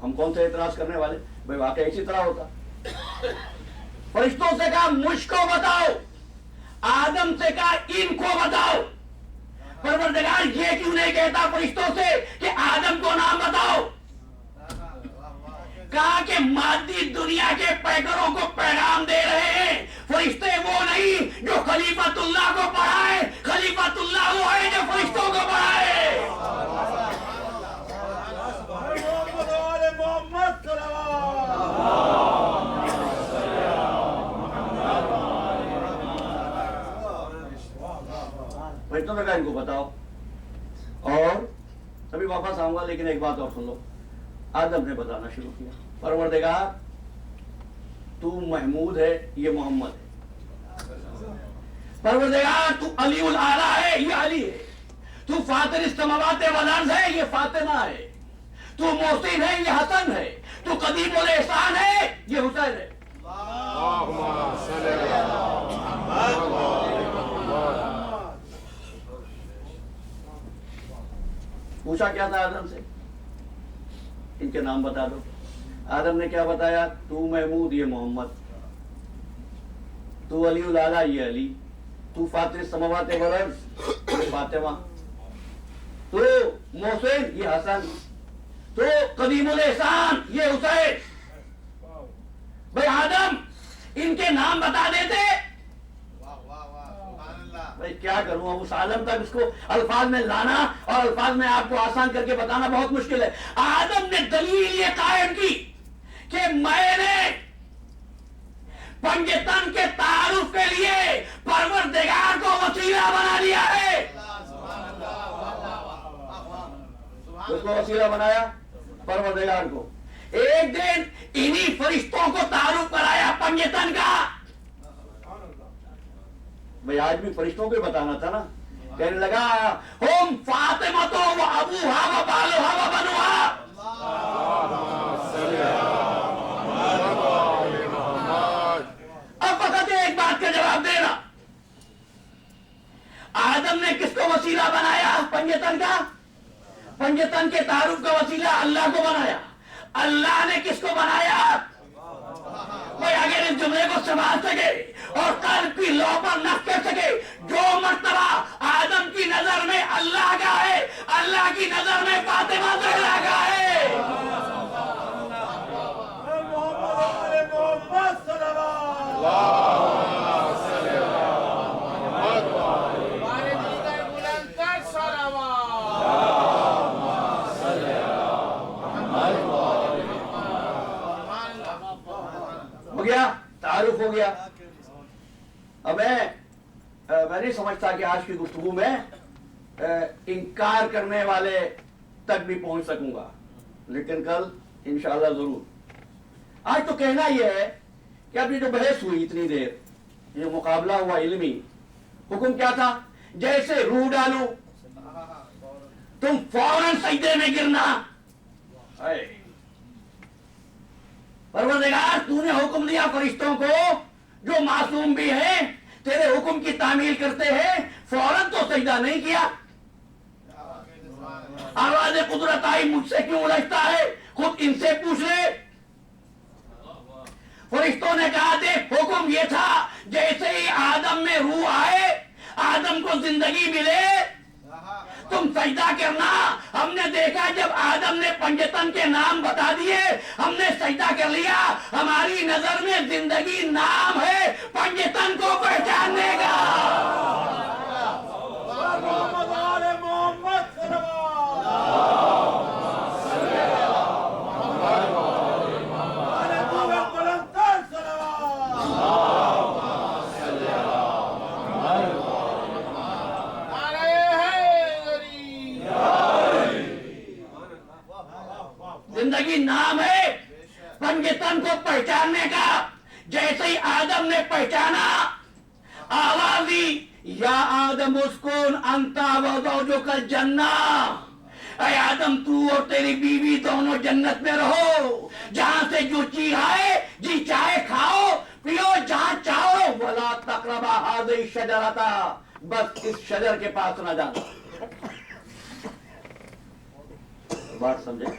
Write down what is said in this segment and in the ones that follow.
ہم کون سے اعتراض کرنے والے؟ بھائی واقعی اسی طرح ہوتا. فرشتوں سے کہا مجھ کو بتاؤ, آدم سے کہا ان کو بتاؤ. پروردگار یہ کیوں نہیں کہتا فرشتوں سے کہ آدم کو نام بتاؤ؟ کہا کہ مادی دنیا کے پیکروں کو پیغام دے رہے ہیں. فرشتے وہ نہیں جو خلیفۃ اللہ کو پڑھائے, خلیفۃ اللہ وہ ہے جو فرشتوں کو پڑھائے. فرشتوں نے کہا ان کو بتاؤ. اور تبھی واپس آؤں گا, لیکن ایک بات اور سن لو. آدم نے بتانا شروع کیا, پروردگار تو محمود ہے, یہ محمد ہے. پروردگار تو علی الاعلیٰ ہے, یہ علی ہے. تو فاطر السماوات والارض ہے, یہ فاطمہ ہے. تو محسن ہے, یہ حسن ہے. تو قدیم الاحسان ہے, یہ حسین ہے. پوچھا کیا تھا آدم سے؟ ان کے نام بتا دو. آدم نے کیا بتایا؟ تو محمود, یہ محمد. تو علی الاعلیٰ, یہ علی. تو فاطر السماوات والارض, یہ فاطمہ. تو محسن, یہ حسن. تو قدیم الاحسان, یہ حسین. بھائی آدم ان کے نام بتا دیتے. بھائی کیا کروں, اس عالم تک اس کو الفاظ میں لانا اور الفاظ میں آپ کو آسان کر کے بتانا بہت مشکل ہے. آدم نے دلیل یہ قائم کی کہ میں نے پنجتن کے تعارف کے لیے پروردگار کو وسیلہ بنا لیا ہے. اس کو وسیلہ بنایا پروردگار کو. ایک دن انہی فرشتوں کو تعارف کرایا پنجتن کا. بھئی آج بھی فرشتوں کو بتانا تھا نا. کہنے لگا ہم فاطمہ تو و ابوہا و بالوہا و بنوہا. اب فقط ایک بات کا جواب دینا, آدم نے کس کو وسیلہ بنایا؟ پنجتن کا. پنجتن کے تعارف کا وسیلہ اللہ کو بنایا. اللہ نے کس کو بنایا؟ کوئی اگر اس جملے کو سمجھ سکے اور قلب کی لو پر نفس کر سکے, جو مرتبہ آدم کی نظر میں اللہ کا ہے, اللہ کی نظر میں فاطمہ زہرا کا ہے. ہو گیا, تعارف ہو گیا. اب میں نہیں سمجھتا کہ آج کی گفتگو میں انکار کرنے والے تک بھی پہنچ سکوں گا, لیکن کل انشاءاللہ ضرور. آج تو کہنا یہ ہے کہ اب یہ جو بحث ہوئی اتنی دیر, یہ مقابلہ ہوا علمی, حکم کیا تھا؟ جیسے روح ڈالو تم فوراً سجدے میں گرنا. پروردگار تو نے حکم دیا فرشتوں کو جو معصوم بھی ہیں, تیرے حکم کی تعمیل کرتے ہیں, فوراً تو سجدہ نہیں کیا. آواز قدرت آئی مجھ سے کیوں الجھتا ہے, خود ان سے پوچھ لے. فرشتوں نے کہا دیکھ حکم یہ تھا جیسے ہی آدم میں روح آئے, آدم کو زندگی ملے, تم سجدہ کرنا. ہم نے دیکھا جب آدم نے پنجتن کے نام بتا دیے ہم نے سجدہ کر لیا. ہماری نظر میں زندگی نام ہے پنجتن کو پہچاننے کا. زندگی نام ہے پنجتن کو پہچاننے کا. جیسے ہی آدم نے پہچانا, آواز دی یا آدم اسکن انتا و زوجک الجنہ. اے آدم تو اور تیری بیوی دونوں جنت میں رہو, جہاں سے جو چیز آئے جی چاہے کھاؤ پیو جہاں چاہو. ولا تقربا هذه الشجرة, بس اس شجر کے پاس نہ جانا. بات سمجھے؟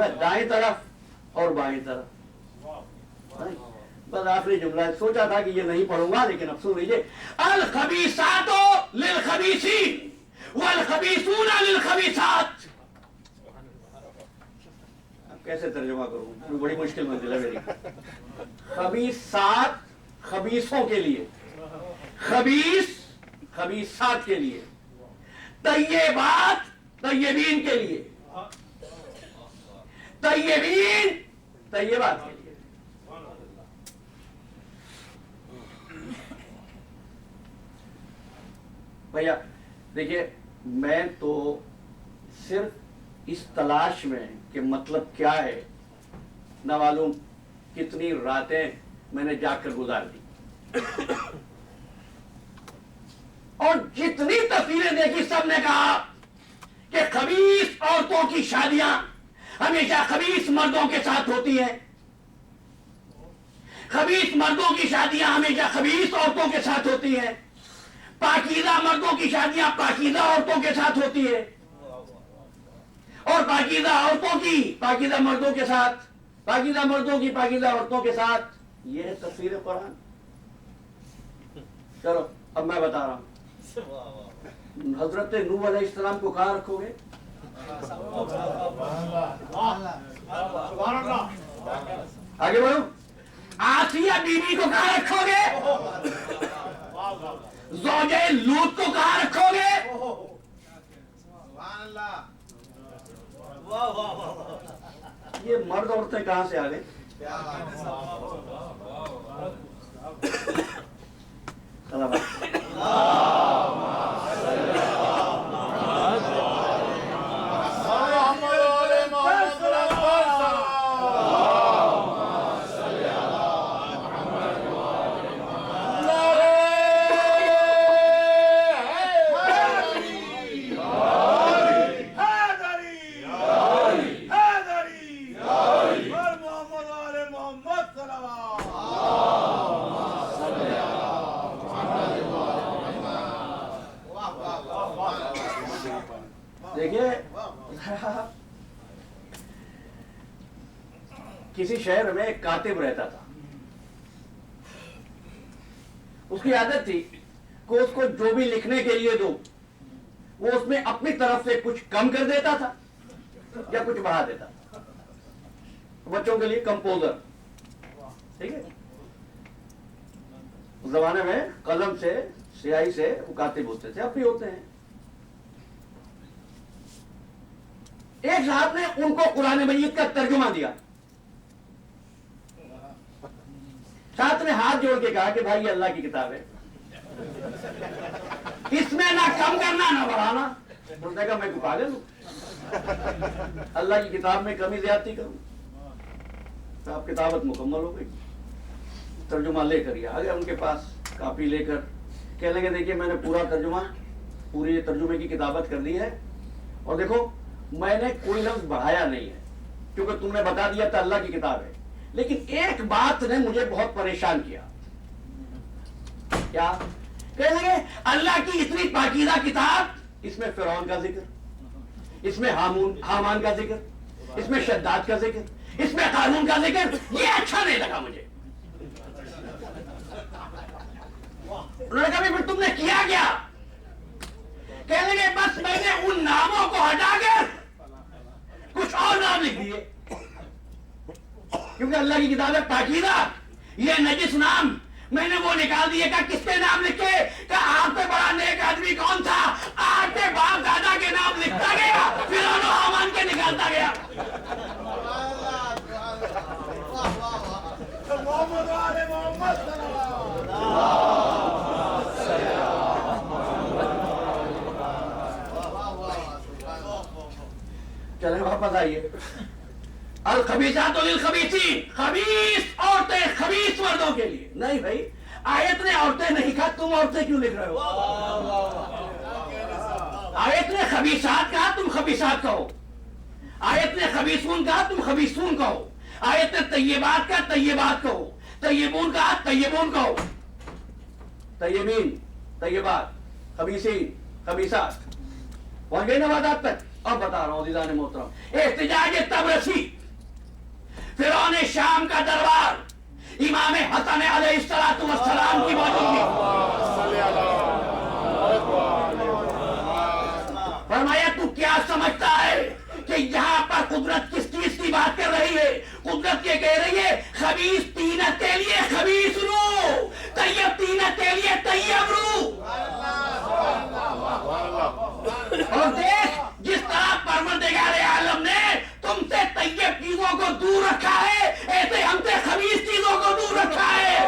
میں دائیں طرف اور بائیں طرف. بس آخری جملہ سوچا تھا کہ یہ نہیں پڑھوں گا لیکن اب سن لیجیے. الخبیثات للخبیثین والخبیثون للخبیثات. کیسے ترجمہ کروں؟ بڑی مشکل منزل ہے میری. خبیثات خبیثوں کے لیے، خبیث خبیثات کے لیے، طیبات طیبین کے لیے، طیبین طیبات کے لیے. بھیا دیکھیے، میں تو صرف اس تلاش میں کہ مطلب کیا ہے، نہ معلوم کتنی راتیں میں نے جا کر گزار دی، اور جتنی تصویریں دیکھی سب نے کہا کہ خبیث عورتوں کی شادیاں ہمیشہ خبیث مردوں کے ساتھ ہوتی ہیں، خبیث مردوں کی شادیاں ہمیشہ خبیث عورتوں کے ساتھ ہوتی ہیں، پاکیزہ مردوں کی شادیاں پاکیزہ عورتوں کے ساتھ ہوتی ہے، اور پاکیزہ عورتوں کی پاکیزہ مردوں کے ساتھ، پاکیزہ مردوں کی پاکیزہ عورتوں کے ساتھ. یہ ہے تفسیر قرآن. چلو اب میں بتا رہا ہوں. حضرت نوح علیہ السلام کو کہاں رکھو گے؟ آگے بڑھو. آسیہ بی بی کو کہاں رکھو گے؟ زوجہ لوط کو کہاں رکھو گے؟ یہ مرد عورتیں کہاں سے آ گئے؟ دیکھیے، کسی شہر میں ایک کاتب رہتا تھا. اس کی عادت تھی کہ اس کو جو بھی لکھنے کے لیے دو، وہ اس میں اپنی طرف سے کچھ کم کر دیتا تھا یا کچھ بڑھا دیتا تھا. بچوں کے لیے کمپوزر، ٹھیک ہے. اس زمانے میں قلم سے سیاہی سے وہ کاتب ہوتے تھے، اب بھی ہوتے ہیں. ایک صاحب نے ان کو قرآن مجید کا ترجمہ دیا. ساتھ نے ہاتھ جوڑ کے کہا کہ بھائی یہ اللہ کی کتاب ہے، اس میں نہ کم کرنا نہ بڑھانا. اس نے کہا میں کو پاگل ہوں، اللہ کی کتاب میں کمی زیادتی کروں؟ تو آپ کتابت مکمل ہو گئی. ترجمہ لے کر آ گیا ان کے پاس، کاپی لے کر. کہنے لگے دیکھیے میں نے پورا ترجمہ، پوری ترجمے کی کتابت کر دی ہے، اور دیکھو میں نے کوئی لفظ بڑھایا نہیں ہے کیونکہ تم نے بتا دیا تھا اللہ کی کتاب ہے. لیکن ایک بات نے مجھے بہت پریشان کیا. کیا؟ کہنے لگے اللہ کی اتنی پاکیزہ کتاب، اس میں فرعون کا ذکر، اس میں حامان کا ذکر، اس میں شداد کا ذکر، اس میں قارون کا ذکر، یہ اچھا نہیں لگا مجھے. انہوں نے کہا پھر تم نے کیا کیا؟ کہنے لگے بس میں نے ان ناموں کو ہٹا کر کچھ اور نام لکھ دیے، کیونکہ اللہ کی کتاب ہے پاکیزہ. یہ نجس نام میں نے وہ نکال دیے. کہا کس کے نام لکھے؟ کہا آپ سے بڑا نیک آدمی کون تھا؟ آپ کے باپ دادا کے نام لکھتا گیا، فرعون و حامان کے نکالتا گیا. چلیں واپس آئیے. الخبیثات للخبیثین، خبیث عورتیں خبیث مردوں کے لیے. نہیں بھائی، آیت نے عورتیں نہیں کہا، تم عورتیں کیوں لکھ رہے ہو؟ آیت نے خبیثات کہا، تم خبیثات کہو. آیت نے خبیثون کہا، تم خبیثون کہو. آیت نے طیبات کہا، طیبات کہو. طیبون کہا، طیبون کہو. طیبین، طیبات، خبیثین، خبیثات. پہنچ گئی نا بات آپ تک؟ اب بتا رہا ہوں عزیزان محترم، احتجاج تبرسی، فرعون شام کا دربار، امام حسن علیہ السلام کی موجودگی، فرمایا تو کیا سمجھتا ہے کہ یہاں پر قدرت کس چیز کی بات کر رہی ہے؟ قدرت یہ کہہ رہی ہے خبیث طینت کے لیے خبیث روح، طیب طینت کے لیے طیب روح۔ اور دیکھ جس طرح پروردگار عالم نے تم سے طیب چیزوں کو دور رکھا ہے، ایسے ہم سے خبیث چیزوں کو دور رکھا ہے۔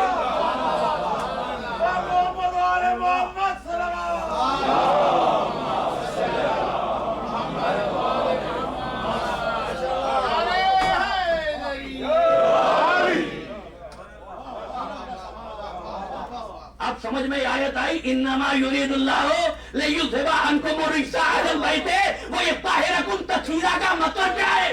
اب سمجھ میں آیت آئی، انما یرید اللہ لیذھب عنکم الرجس اہل البیت ویطہرکم تطہیرا کا مطلب کیا ہے؟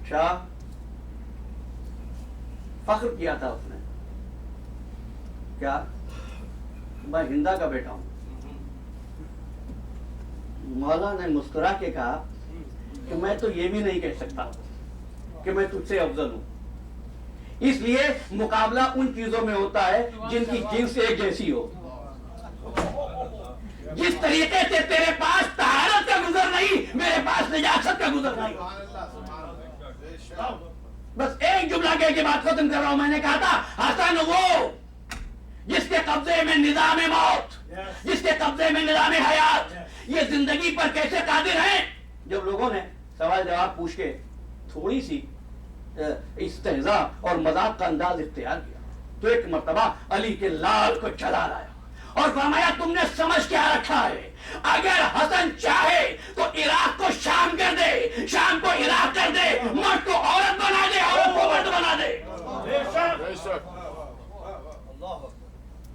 شاہ فخر کیا تھا اس نے، کیا میں ہندا کا بیٹا ہوں۔ مولا نے مسکرا کے کہا کہ میں تو یہ بھی نہیں کہہ سکتا کہ میں تجھ سے افضل ہوں، اس لیے مقابلہ ان چیزوں میں ہوتا ہے جن کی جنس ایک جیسی ہو۔ جس طریقے سے تیرے پاس طہارت کا گزر نہیں، میرے پاس نجاست کا گزر نہیں۔ بس ایک جملہ کہہ کے بات ختم کر رہا ہوں۔ میں نے کہا تھا حسن وہ جس کے قبضے میں نظام موت، جس کے قبضے میں نظام حیات، یہ زندگی پر کیسے قادر ہیں؟ جب لوگوں نے سوال جواب پوچھ کے تھوڑی سی استہزاء اور مذاق کا انداز اختیار کیا تو ایک مرتبہ علی کے لال کو چلا لایا اور فرمایا تم نے سمجھ کیا رکھا ہے؟ اگر حسن چاہے تو عراق کو شام کر دے، شام کو عراق کر دے، مرد کو عورت بنا دے، عورت کو مرد بنا دے۔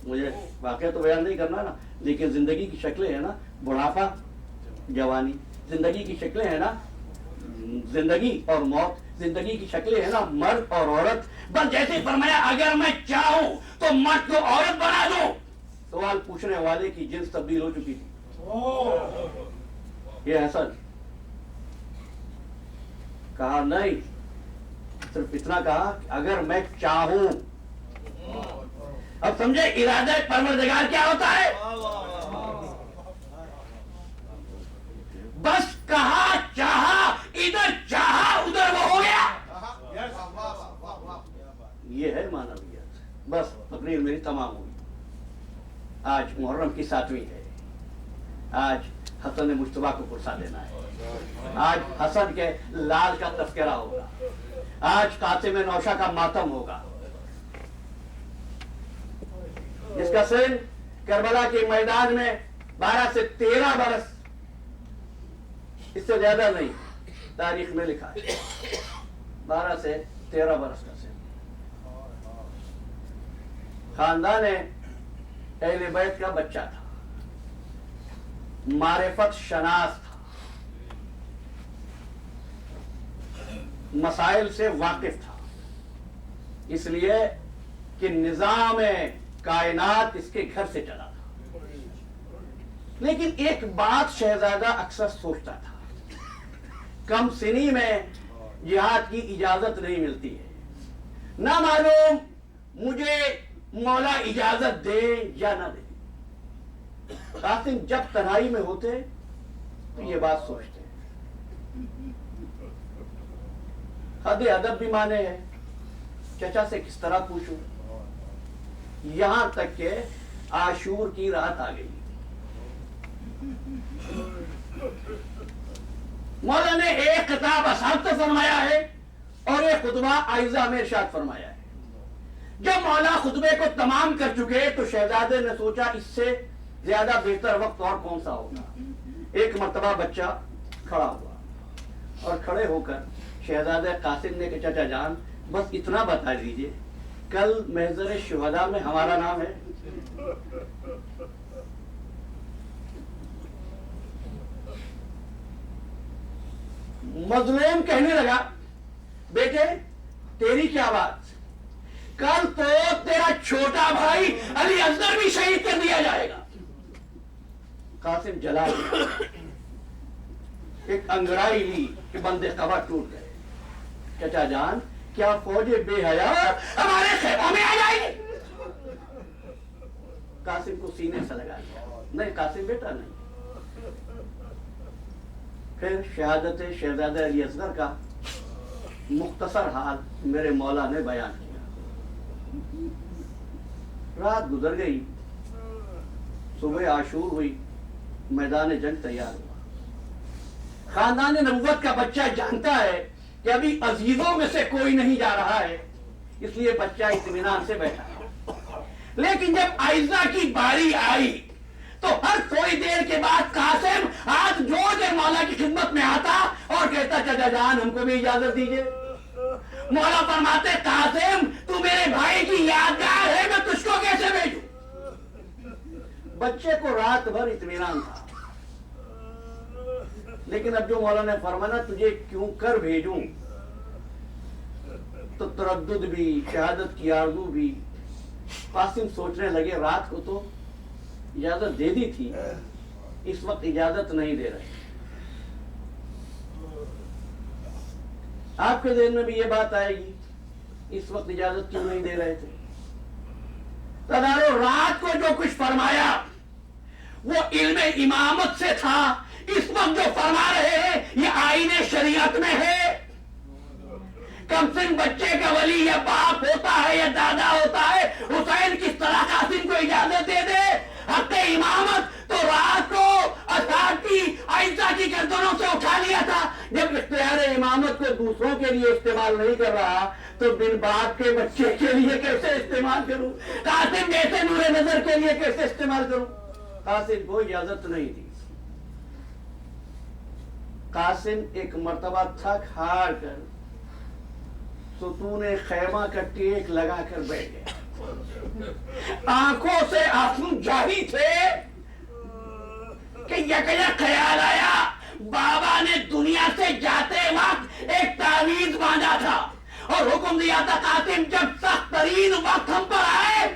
مجھے واقعہ تو بیان نہیں کرنا نا، لیکن زندگی کی شکلیں ہیں نا، بڑھاپا، جوانی، زندگی کی شکلیں ہیں نا، زندگی اور موت، زندگی کی شکلیں ہیں نا، مرد اور عورت۔ بس جیسے فرمایا اگر میں چاہوں تو مرد کو عورت بنا دوں، سوال پوچھنے والے کی جنس تبدیل ہو چکی تھی۔ یہ حسن کہا نہیں، صرف اتنا کہا کہ اگر میں چاہوں۔ اب سمجھے ارادہ پروردگار کیا ہوتا ہے؟ بس کہا، چاہا، ادھر چاہا ادھر وہ ہو گیا۔ یہ ہے معنویت۔ بس تقریر میری تمام ہوئی۔ آج محرم کی 7ویں ہے، آج حسن مجتبیٰ کو پرسا دینا ہے، آج حسن کے لال کا تذکرہ ہوگا، آج قاسم نوشہ کا ماتم ہوگا، جس کا سن کربلا کے میدان میں 12 سے 13 برس، اس سے زیادہ نہیں، تاریخ میں لکھا ہے 12 سے 13 برس کا سن۔ خاندان اہل بیت کا بچہ تھا، معرفت شناس تھا، مسائل سے واقف تھا، اس لیے کہ نظام کائنات اس کے گھر سے چلا تھا۔ لیکن ایک بات شہزادہ اکثر سوچتا تھا، کم سنی میں جہاد کی اجازت نہیں ملتی ہے، نہ معلوم مجھے مولا اجازت دے یا نہ دے۔ قاسم جب تنہائی میں ہوتے تو یہ بات سوچتے، حد ادب بھی مانے ہیں، چچا سے کس طرح پوچھوں، یہاں تک کہ عاشور کی رات آ گئی۔ مولا نے ایک خطاب اصحاب سے فرمایا ہے اور ایک خطبہ آئزہ میں ارشاد فرمایا ہے۔ جب مولا خطبے کو تمام کر چکے تو شہزادے نے سوچا اس سے زیادہ بہتر وقت اور کون سا ہوگا۔ ایک مرتبہ بچہ کھڑا ہوا اور کھڑے ہو کر شہزادہ قاسم نے کہا چچا جان بس اتنا بتا دیجئے، کل محضر شہداء میں ہمارا نام ہے۔ مظلوم کہنے لگا بیٹے تیری کیا بات، کل تو تیرا چھوٹا بھائی علی اصغر بھی شہید کر دیا جائے گا. قاسم جلا گیا. ایک انگڑائی لی کہ بندے قبر ٹوٹ گئے. چچا جان کیا فوج بے حیا ہمارے خیموں میں آ جائے گی؟ قاسم کو سینے سے لگا دیا. نہیں قاسم بیٹا نہیں. پھر شہادت شہزادہ علی اصغر کا مختصر حال میرے مولا نے بیان کیا. رات گزر گئی، صبح عاشور ہوئی، میدان جنگ تیار ہوا. خاندان نبوت کا بچہ جانتا ہے کہ ابھی عزیزوں میں سے کوئی نہیں جا رہا ہے، اس لیے بچہ اطمینان سے بیٹھا. لیکن جب عائزہ کی باری آئی تو ہر تھوڑی دیر کے بعد قاسم ہاتھ جوڑ کے مولا کی خدمت میں آتا اور کہتا چچا جان ہم کو بھی اجازت دیجیے. مولا فرماتے قاسم تو میرے بھائی کی یادگار ہے، میں تجھ کو کیسے بھیجوں؟ بچے کو رات بھر اطمینان تھا. لیکن اب جو مولا نے فرمایا تجھے کیوں کر بھیجوں، تو تردد بھی، شہادت کی آرزو بھی. قاسم سوچنے لگے رات کو تو اجازت دے دی تھی، اس وقت اجازت نہیں دے رہے. آپ کے ذہن میں بھی یہ بات آئے گی اس وقت اجازت کیوں نہیں دے رہے تھے؟ تدارو رات کو جو کچھ فرمایا وہ علم امامت سے تھا. اس وقت جو فرما رہے ہیں یہ آئین شریعت میں ہے. کم سن بچے کا ولی یا باپ ہوتا ہے یا دادا ہوتا ہے، حسین کس طرح قاسم کو اجازت دے دے؟ حق امامت تو رات کو اسحاق کی عائشہ کی گردنوں سے اٹھا لیا تھا. جب اختیار امامت کو دوسروں کے لیے استعمال نہیں کر رہا تو بن باپ کے بچے کے لیے کیسے استعمال کروں؟ قاسم جیسے نور نظر کے لیے کیسے استعمال کروں؟ قاسم کو اجازت نہیں دی. قاسم ایک مرتبہ تھک ہار کر ستون خیمہ کا ٹیک لگا کر بیٹھ گیا. آنکھوں سے آنسو جاری تھے کہ یک خیال آیا بابا نے دنیا سے جاتے وقت ایک تعویذ باندھا تھا اور حکم دیا تھا قاسم جب سخت ترین وقت ہم پر آئے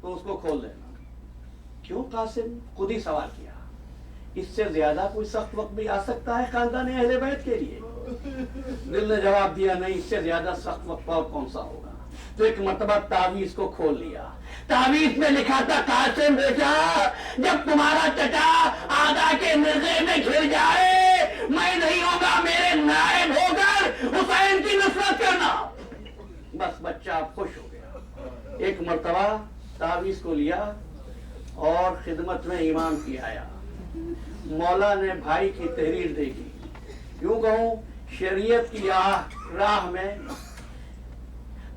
تو اس کو کھول دینا. کیوں؟ قاسم خود ہی سوال کیا. اس سے زیادہ کوئی سخت وقت بھی آ سکتا ہے خاندان اہل بیت کے لیے؟ دل نے جواب دیا نہیں، اس سے زیادہ سخت وقت اور کون سا ہوگا. تو ایک مرتبہ تعویذ کو کھول لیا. تعویذ میں لکھا تھا قاسم بیٹا جب تمہارا چچا آدھا کے مرغے میں گھر جائے میں نہیں ہوگا، میرے نائب ہو کر حسین کی نصرت کرنا. بس بچہ خوش ہو گیا. ایک مرتبہ تعویذ کو لیا اور خدمت میں امام کی آیا. مولا نے بھائی کی تحریر دیکھی. یوں کہوں شریعت کی راہ میں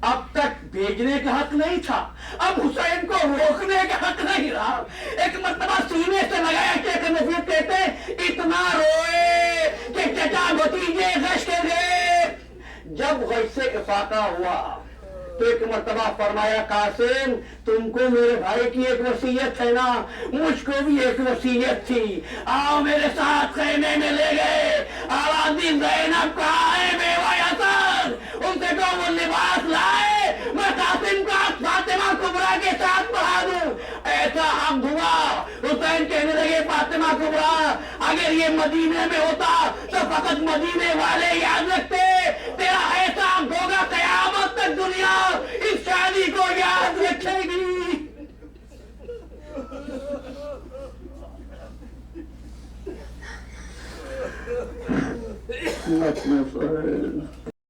اب تک بھیجنے کا حق نہیں تھا، اب حسین کو روکنے کا حق نہیں رہا. ایک مرتبہ سینے سے لگایا کہ نصیحت کہتے اتنا روئے کہ چچا بھتیجے غش کے گئے. جب غش سے افاقہ ہوا تو ایک مرتبہ فرمایا قاسم تم کو میرے بھائی کی ایک وصیت ہے نا، مجھ کو بھی ایک وصیت تھی. آؤ میرے ساتھ خیمے میں لے گئے. آواز دی زینب کہاں ہے بیوہ حسن؟ ان سے کہو وہ لباس لائے میں قاسم کا فاطمہ کبریٰ کے ساتھ پڑھا دوں. ایسا حق ہوا. حسین کہنے لگے فاطمہ کبریٰ اگر یہ مدینے میں ہوتا تو فقط مدینے والے یاد رکھتے، تیرا ایسا حق ہوگا قیامت تک دنیا اس شادی کو یاد رکھے گی.